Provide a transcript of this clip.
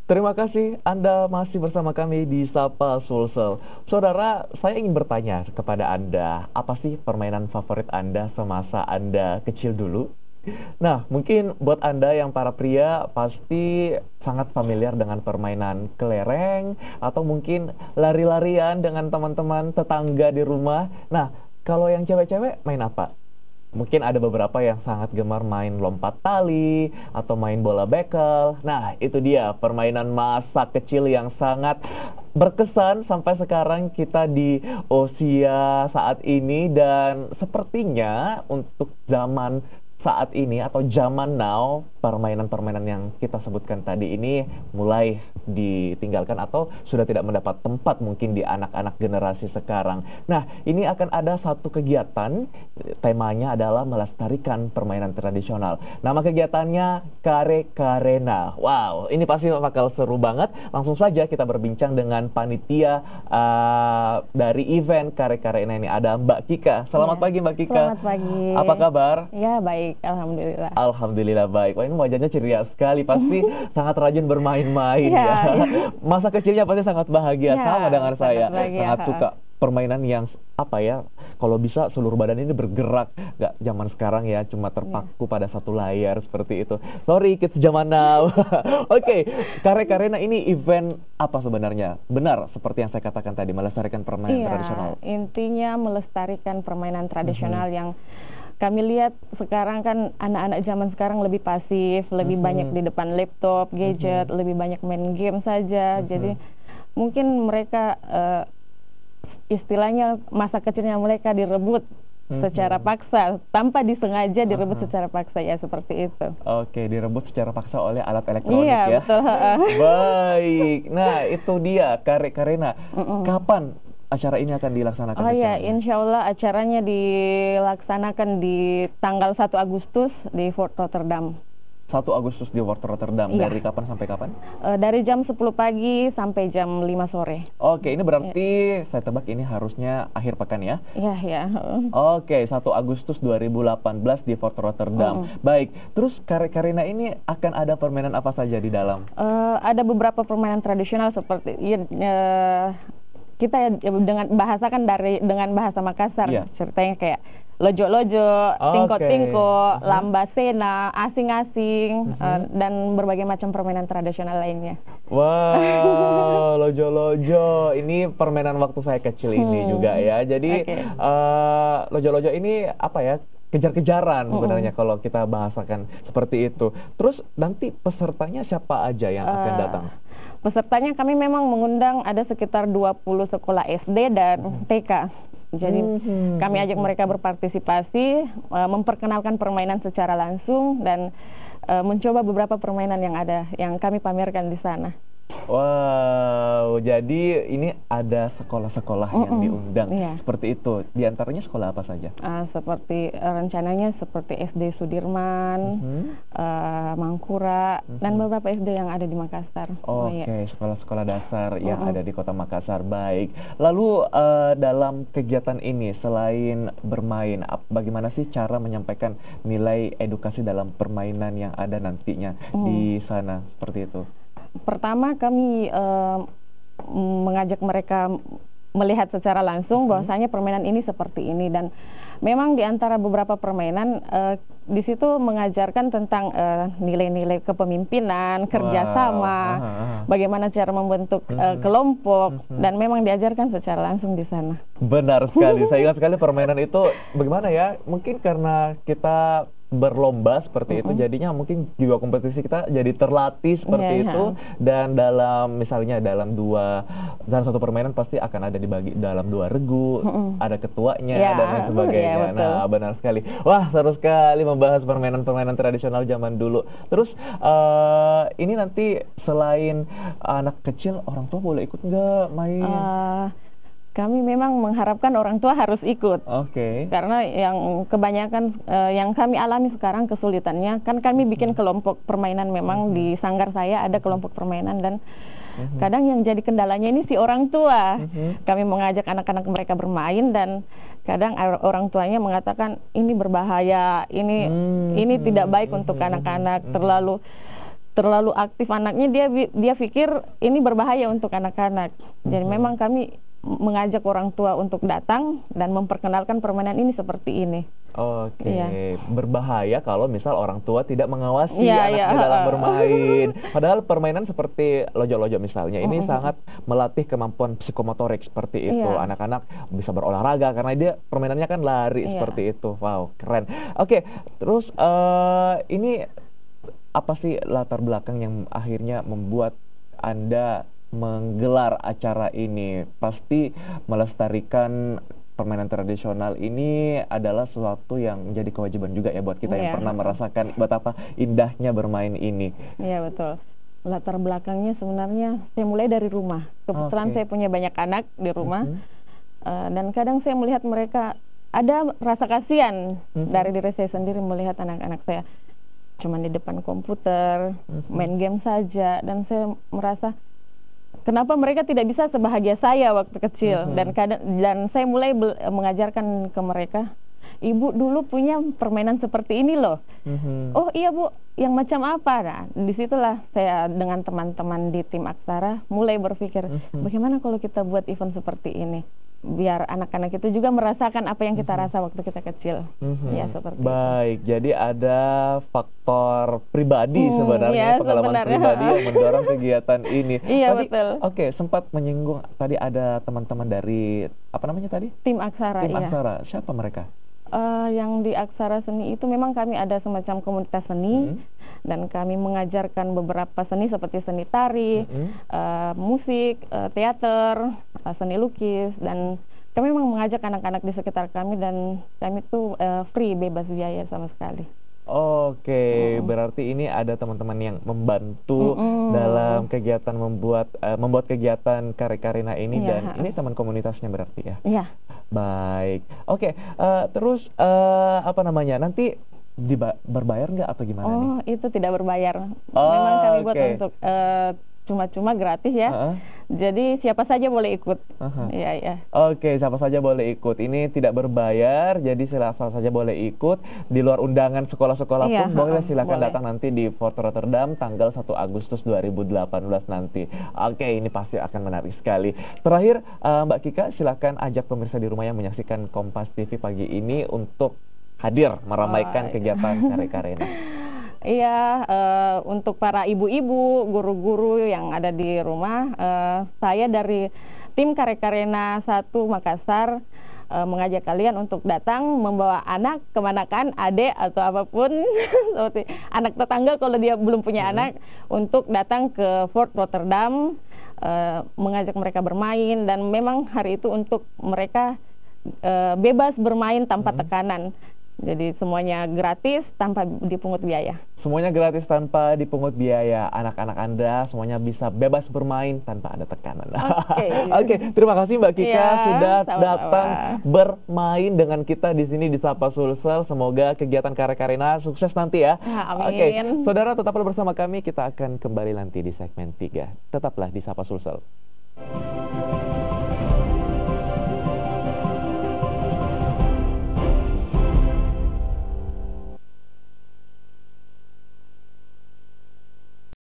Terima kasih Anda masih bersama kami di Sapa Sulsel. Saudara, saya ingin bertanya kepada Anda, apa sih permainan favorit Anda semasa Anda kecil dulu? Nah, mungkin buat Anda yang para pria pasti sangat familiar dengan permainan kelereng atau mungkin lari-larian dengan teman-teman tetangga di rumah. Nah, kalau yang cewek-cewek main apa? Mungkin ada beberapa yang sangat gemar main lompat tali atau main bola bekel. Nah, itu dia permainan masa kecil yang sangat berkesan sampai sekarang kita di usia saat ini, dan sepertinya untuk zaman saat ini atau zaman now, permainan-permainan yang kita sebutkan tadi ini mulai ditinggalkan atau sudah tidak mendapat tempat mungkin di anak-anak generasi sekarang. Nah, ini akan ada satu kegiatan, temanya adalah melestarikan permainan tradisional. Nama kegiatannya Kare Karena. Wow, ini pasti bakal seru banget. Langsung saja kita berbincang dengan panitia dari event Kare Karena ini. Ada Mbak Kika. Selamat pagi Mbak Kika. Selamat pagi. Apa kabar? Ya, baik. Alhamdulillah. Alhamdulillah baik. Wah, ini wajahnya ceria sekali. Pasti sangat rajin bermain-main ya. Masa kecilnya pasti sangat bahagia, sama dengan saya. Sangat suka permainan yang apa ya, kalau bisa seluruh badan ini bergerak. Nggak zaman sekarang ya, cuma terpaku pada satu layar seperti itu. Sorry, kids zaman now. Oke, Kare Karena ini event apa sebenarnya? Benar seperti yang saya katakan tadi, melestarikan permainan tradisional. Intinya melestarikan permainan tradisional yang kami lihat sekarang kan anak-anak zaman sekarang lebih pasif, lebih banyak di depan laptop, gadget, lebih banyak main game saja. Jadi mungkin mereka istilahnya masa kecilnya mereka direbut secara paksa, tanpa disengaja direbut secara paksa, ya seperti itu. Oke, direbut secara paksa oleh alat elektronik ya. Iya, betul. Baik, nah itu dia Kare Karena. Kapan acara ini akan dilaksanakan? Oh ya, insya Allah acaranya dilaksanakan di tanggal 1 Agustus di Fort Rotterdam. 1 Agustus di Fort Rotterdam. Iya. Dari kapan sampai kapan? Dari jam 10 pagi sampai jam 5 sore. Oke, ini berarti saya tebak ini harusnya akhir pekan ya? Iya, ya. Oke, 1 Agustus 2018 di Fort Rotterdam. Baik, terus Kare Karena ini akan ada permainan apa saja di dalam? Ada beberapa permainan tradisional seperti kita dengan bahasa kan dengan bahasa Makassar, ceritanya kayak lojo-lojo, tingko-tingko, lamba sena, asing-asing, dan berbagai macam permainan tradisional lainnya. Wow, lojo-lojo, ini permainan waktu saya kecil ini juga ya. Jadi lojo-lojo ini apa ya? Kejar-kejaran sebenarnya kalau kita bahasakan seperti itu. Terus nanti pesertanya siapa aja yang akan datang? Pesertanya kami memang mengundang ada sekitar 20 sekolah SD dan TK. Jadi kami ajak mereka berpartisipasi, memperkenalkan permainan secara langsung, dan mencoba beberapa permainan yang ada, yang kami pamerkan di sana. Wow, jadi ini ada sekolah-sekolah yang diundang seperti itu. Di antaranya sekolah apa saja? Seperti rencananya seperti SD Sudirman, Mangkura, dan beberapa SD yang ada di Makassar. Oke, sekolah-sekolah dasar yang ada di Kota Makassar. Baik. Lalu dalam kegiatan ini selain bermain, bagaimana sih cara menyampaikan nilai edukasi dalam permainan yang ada nantinya di sana seperti itu? Pertama kami mengajak mereka melihat secara langsung bahwasanya permainan ini seperti ini, dan memang di antara beberapa permainan di situ mengajarkan tentang nilai-nilai kepemimpinan, kerjasama, bagaimana cara membentuk kelompok, dan memang diajarkan secara langsung di sana. Benar sekali, saya ingat sekali permainan itu bagaimana ya, mungkin karena kita berlomba seperti itu, jadinya mungkin jiwa kompetisi kita jadi terlatih seperti itu. Dan dalam misalnya dalam satu permainan pasti akan ada dibagi dalam 2 regu, ada ketuanya dan lain sebagainya. Nah, benar sekali. Wah, seru sekali membahas permainan-permainan tradisional zaman dulu. Terus ini nanti selain anak kecil, orang tua boleh ikut nggak main? Kami memang mengharapkan orang tua harus ikut. Karena yang kebanyakan yang kami alami sekarang kesulitannya, kan kami bikin kelompok permainan, memang di sanggar saya ada kelompok permainan, dan kadang yang jadi kendalanya ini si orang tua. Kami mengajak anak-anak mereka bermain, dan kadang orang tuanya mengatakan ini berbahaya, ini tidak baik untuk anak-anak, terlalu aktif anaknya, dia pikir ini berbahaya untuk anak-anak. Jadi memang kami mengajak orang tua untuk datang dan memperkenalkan permainan ini seperti ini. Oke, Iya. berbahaya kalau misal orang tua tidak mengawasi Iya, iya, anaknya dalam heeh. bermain. Padahal permainan seperti lojo-lojo misalnya, ini sangat melatih kemampuan psikomotorik seperti itu. Iya. Anak-anak bisa berolahraga karena dia permainannya kan lari Iya. seperti itu. Wow, keren. Oke, terus ini apa sih latar belakang yang akhirnya membuat Anda menggelar acara ini? Pasti melestarikan permainan tradisional ini adalah sesuatu yang menjadi kewajiban juga ya buat kita yang Iya. pernah merasakan betapa indahnya bermain ini. Iya, betul. Latar belakangnya sebenarnya saya mulai dari rumah. Kebetulan Oke. saya punya banyak anak di rumah. Mhm. Dan kadang saya melihat mereka ada rasa kasihan Mhm. dari diri saya sendiri melihat anak-anak saya cuma di depan komputer, main game saja, dan saya merasa kenapa mereka tidak bisa sebahagia saya waktu kecil. Dan saya mulai mengajarkan ke mereka, ibu dulu punya permainan seperti ini loh. Oh iya bu, yang macam apa? Nah, disitulah saya dengan teman-teman di tim Aksara mulai berpikir, bagaimana kalau kita buat event seperti ini? Biar anak-anak itu juga merasakan apa yang kita rasa waktu kita kecil. Ya, seperti itu. Baik, jadi ada faktor pribadi sebenarnya, iya, pengalaman sebenarnya. pribadi yang mendorong kegiatan ini. Iya, Tadi, betul. Oke, sempat menyinggung tadi ada teman-teman dari apa namanya tadi? Tim Aksara, Tim iya. Aksara. Siapa mereka? Yang di Aksara Seni itu memang kami ada semacam komunitas seni, dan kami mengajarkan beberapa seni seperti seni tari, musik, teater, seni lukis, dan kami memang mengajak anak-anak di sekitar kami, dan kami itu free, bebas biaya sama sekali. Oke, berarti ini ada teman-teman yang membantu dalam kegiatan membuat kegiatan Karya-Karina ini, Iya, dan ini teman komunitasnya berarti ya. Iya. Baik, oke. Terus apa namanya? Nanti berbayar nggak atau gimana nih? Oh, itu tidak berbayar. Oh, Memang kami buat oke. untuk cuma-cuma gratis ya. Heeh. Jadi siapa saja boleh ikut. Aha. Iya, iya. Oke, siapa saja boleh ikut. Ini tidak berbayar, jadi siapa saja boleh ikut. Di luar undangan sekolah-sekolah Iya, pun boleh, silakan boleh. datang nanti di Fort Rotterdam tanggal 1 Agustus 2018 nanti. Oke, ini pasti akan menarik sekali. Terakhir, Mbak Kika, silakan ajak pemirsa di rumah yang menyaksikan Kompas TV pagi ini untuk hadir meramaikan kegiatan Karya-Karina. Iya, untuk para ibu-ibu, guru-guru yang ada di rumah, saya dari tim Karya-Karina 1 Makassar mengajak kalian untuk datang membawa anak, kemanakan, adik atau apapun, seperti anak tetangga kalau dia belum punya anak, untuk datang ke Fort Rotterdam, mengajak mereka bermain, dan memang hari itu untuk mereka bebas bermain tanpa tekanan. Jadi semuanya gratis tanpa dipungut biaya. Semuanya gratis tanpa dipungut biaya. Anak-anak Anda semuanya bisa bebas bermain tanpa ada tekanan. Oke. Oke, terima kasih Mbak Kika Iya, sudah sama-sama. datang bermain dengan kita di sini di Sapa Sulsel. Semoga kegiatan Karya-Karina sukses nanti ya. Amin. Oke, saudara tetaplah bersama kami. Kita akan kembali nanti di segmen 3. Tetaplah di Sapa Sulsel.